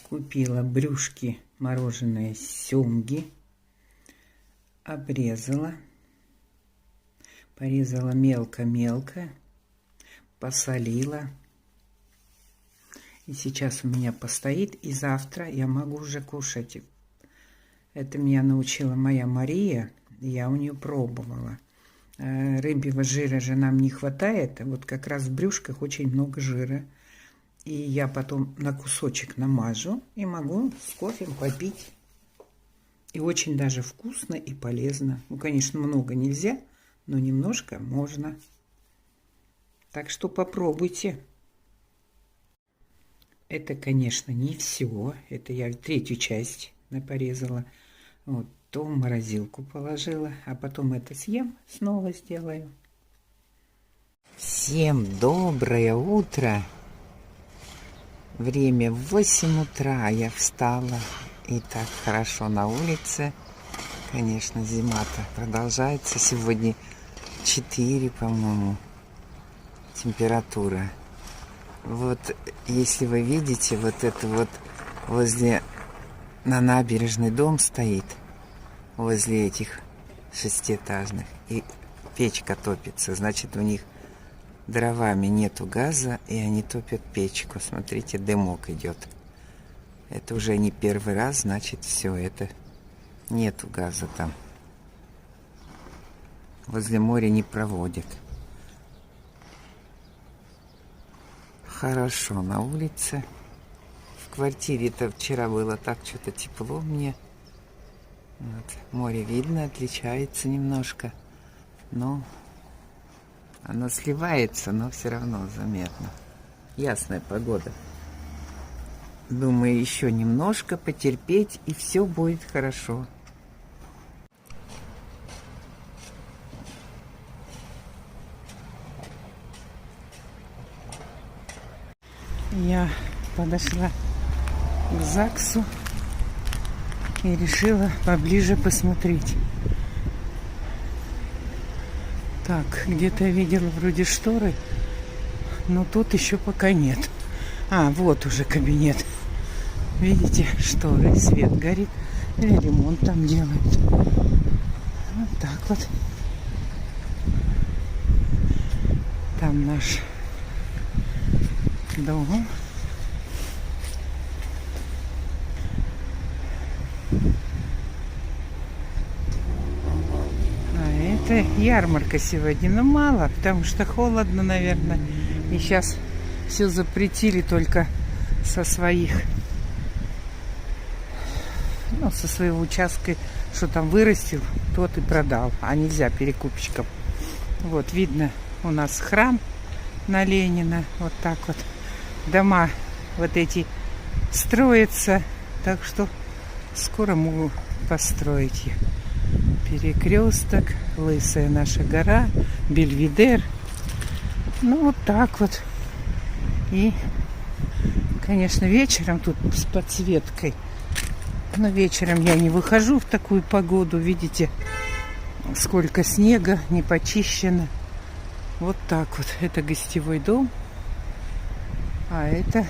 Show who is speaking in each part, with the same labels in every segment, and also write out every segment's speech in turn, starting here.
Speaker 1: Купила брюшки мороженое семги. Обрезала. Порезала мелко-мелко. Посолила. И сейчас у меня постоит. И завтра я могу уже кушать. Это меня научила моя Мария. Я у нее пробовала. Рыбьего жира же нам не хватает. Вот как раз в брюшках очень много жира. И я потом на кусочек намажу и могу с кофе попить. И очень даже вкусно и полезно. Ну, конечно, много нельзя, но немножко можно. Так что попробуйте. Это, конечно, не все. Это я третью часть порезала. Вот, то в морозилку положила. А потом это съем, снова сделаю. Всем доброе утро. Время 8 утра, я встала, и так хорошо на улице. Конечно, зима-то продолжается. Сегодня 4, по-моему, температура. Вот, если вы видите, вот это вот возле, на набережной дом стоит, возле этих шестиэтажных, и печка топится, значит, у них дровами нету газа, и они топят печку. Смотрите, дымок идет. Это уже не первый раз, значит, все это нету газа там. Возле моря не проводят. Хорошо на улице. В квартире-то вчера было так что-то тепло мне. Вот. Море видно, отличается немножко. Но оно сливается, но все равно заметно. Ясная погода. Думаю, еще немножко потерпеть, и все будет хорошо. Я подошла к ЗАГСу и решила поближе посмотреть. Так, где-то я видела вроде шторы, но тут еще пока нет. А, вот уже кабинет. Видите, шторы, свет горит. Или ремонт там делают. Вот так вот. Там наш дом. Это ярмарка сегодня, но мало, потому что холодно, наверное. И сейчас все запретили только со своих, ну, со своего участка, что там вырастил, тот и продал, а нельзя перекупщикам. Вот, видно, у нас храм на Ленина, вот так вот. Дома вот эти строятся, так что скоро могу построить их. Перекресток, Лысая наша гора, Бельведер. Ну, вот так вот. И, конечно, вечером тут с подсветкой. Но вечером я не выхожу в такую погоду. Видите, сколько снега, не почищено. Вот так вот. Это гостевой дом. А это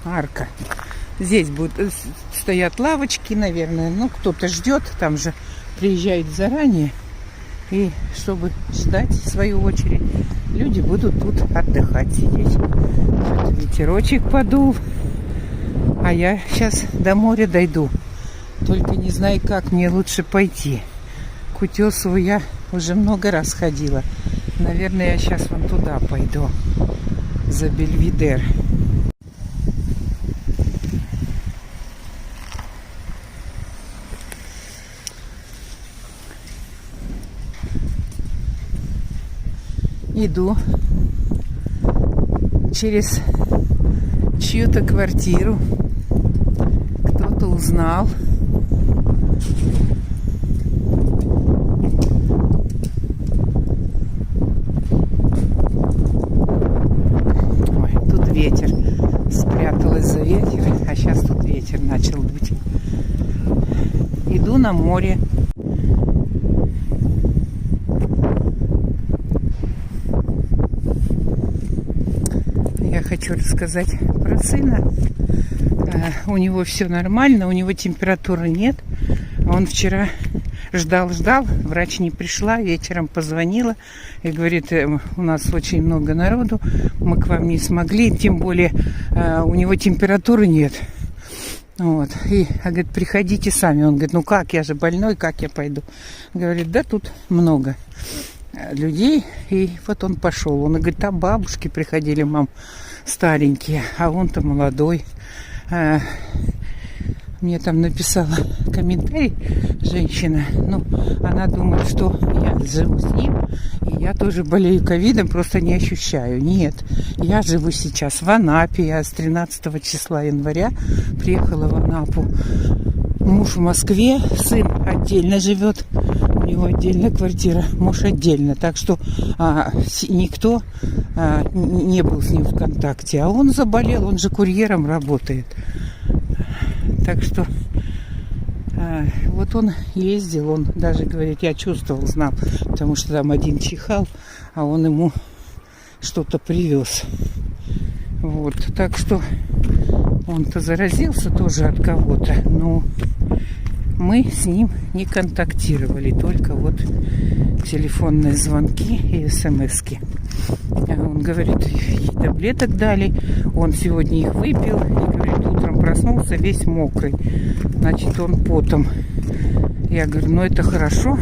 Speaker 1: арка. Здесь будут стоят лавочки, наверное. Ну, кто-то ждет, там же приезжают заранее. И чтобы ждать в свою очередь, люди будут тут отдыхать, сидеть. Что-то ветерочек подул. А я сейчас до моря дойду. Только не знаю, как мне лучше пойти. К утесу я уже много раз ходила. Наверное, я сейчас вон туда пойду. За Бельведер. Иду через чью-то квартиру. Кто-то узнал. Ой, тут ветер. Спряталась за ветер, а сейчас тут ветер начал дуть. Иду на море. хочу рассказать про сына. У него все нормально, у него температуры нет. Он вчера ждал, врач не пришла, вечером позвонила и говорит, у нас очень много народу, мы к вам не смогли, тем более у него температуры нет. Вот. И говорит, приходите сами. Он говорит, ну как, я же больной, как я пойду? Говорит, да тут много людей. И вот он пошел. Он говорит, там бабушки приходили, мам, старенькие, а он-то молодой. Мне там написала комментарий женщина. Ну, она думает, что я живу с ним, и я тоже болею ковидом, просто не ощущаю. Нет, я живу сейчас в Анапе. Я с 13 числа января приехала в Анапу. Муж в Москве, сын отдельно живет. У него отдельная квартира, муж отдельно. Так что никто не был с ним в контакте. А он заболел, он же курьером работает. Так что вот он ездил, он даже говорит, я чувствовал, знал, потому что там один чихал, а он ему что-то привез. Вот, так что он-то заразился тоже от кого-то, но мы с ним не контактировали, только вот телефонные звонки и смски. Он говорит, ей таблеток дали, он сегодня их выпил, и говорит, утром проснулся весь мокрый, значит, он потом. Я говорю, ну это хорошо,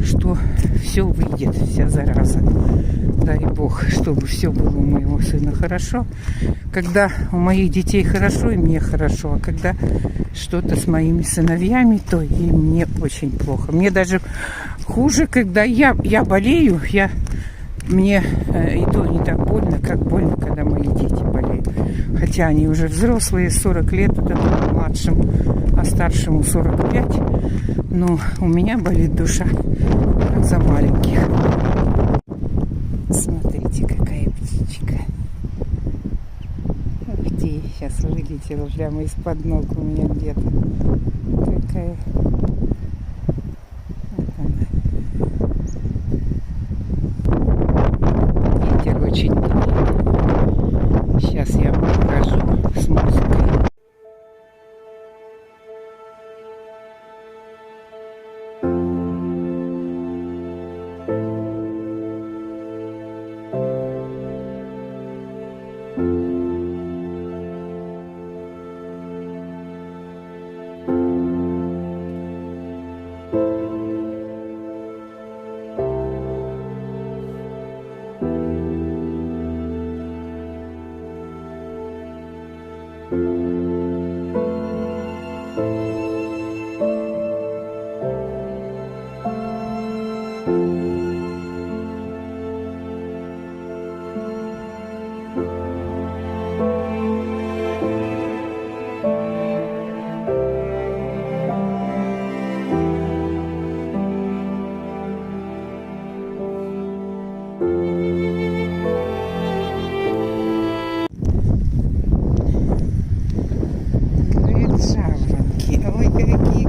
Speaker 1: что все выйдет, вся зараза. Дай Бог, чтобы все было у моего сына хорошо. Когда у моих детей хорошо, и мне хорошо, а когда что-то с моими сыновьями, то и мне очень плохо. Мне даже хуже, когда я болею, мне и то не так больно, как больно, когда мои дети болеют. Хотя они уже взрослые, 40 лет, это младшим, а старшему 45. Но у меня болит душа, как за маленьких. Смотрите, какая птичка. Ух ты, сейчас вылетела прямо из-под ног у меня где-то. Какая... Очень долго. Сейчас я вам покажу с музыкой.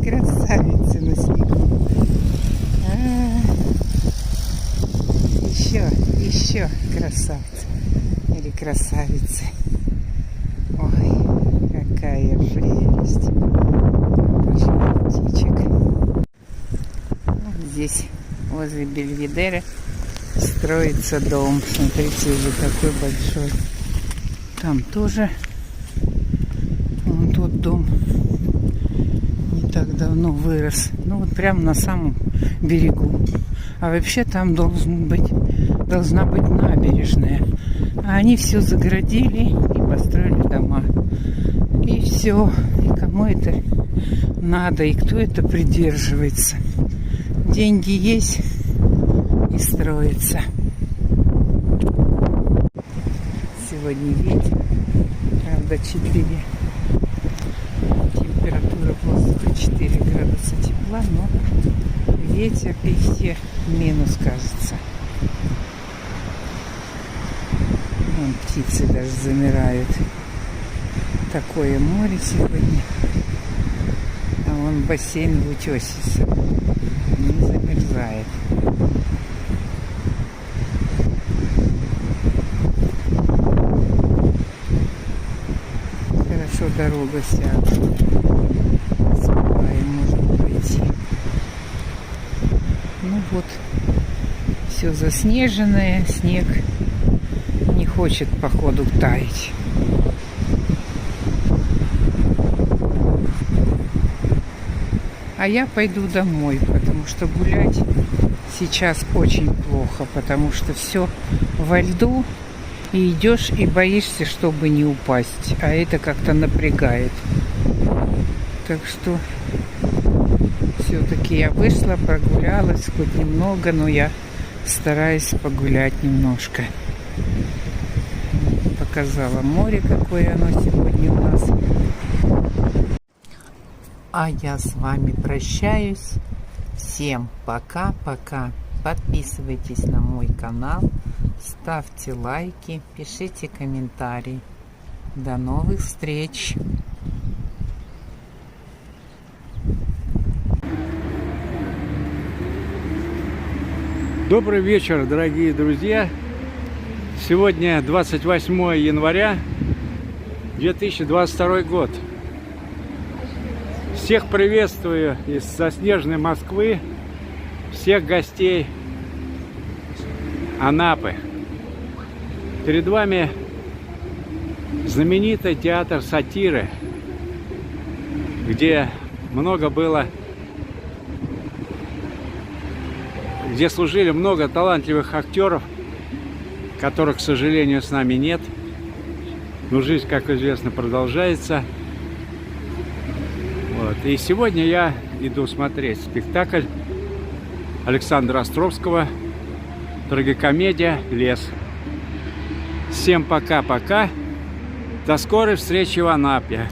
Speaker 1: Красавицы на снегу. Еще красавцы. Или красавицы. Ой, какая прелесть. Обожаю птичек. Здесь, возле Бельведера, строится дом. Смотрите, уже такой большой. Там тоже вон тот дом так давно вырос. Ну вот прямо на самом берегу. А вообще там должна быть набережная. А они все загородили и построили дома. И все. И кому это надо, и кто это придерживается. Деньги есть и строится. Сегодня ветер. Правда, 4. Температура воздуха 4 градуса тепла, но ветер и все минус, кажется. Вон птицы даже замирают. Такое море сегодня. А вон бассейн в утесе не замерзает. сяду. Успеваем, можно пройти. Ну вот, все заснеженное, снег не хочет, походу, таять. А я пойду домой, потому что гулять сейчас очень плохо, потому что все во льду, и идешь и боишься, чтобы не упасть, а это как-то напрягает. Так что все-таки я вышла, прогулялась хоть немного, но я стараюсь погулять немножко. Показала море, какое оно сегодня у нас. А я с вами прощаюсь. Всем пока-пока. Подписывайтесь на мой канал, ставьте лайки, пишите комментарии. До новых встреч!
Speaker 2: Добрый вечер, дорогие друзья! Сегодня 28 января 2022 год. Всех приветствую из заснеженной Москвы, всех гостей Анапы. Перед вами знаменитый театр сатиры, где много было, где служили много талантливых актеров, которых, к сожалению, с нами нет. Но жизнь, как известно, продолжается. Вот. И сегодня я иду смотреть спектакль Александра Островского, трагикомедия «Лес». Всем пока-пока. До скорой встречи в Анапе.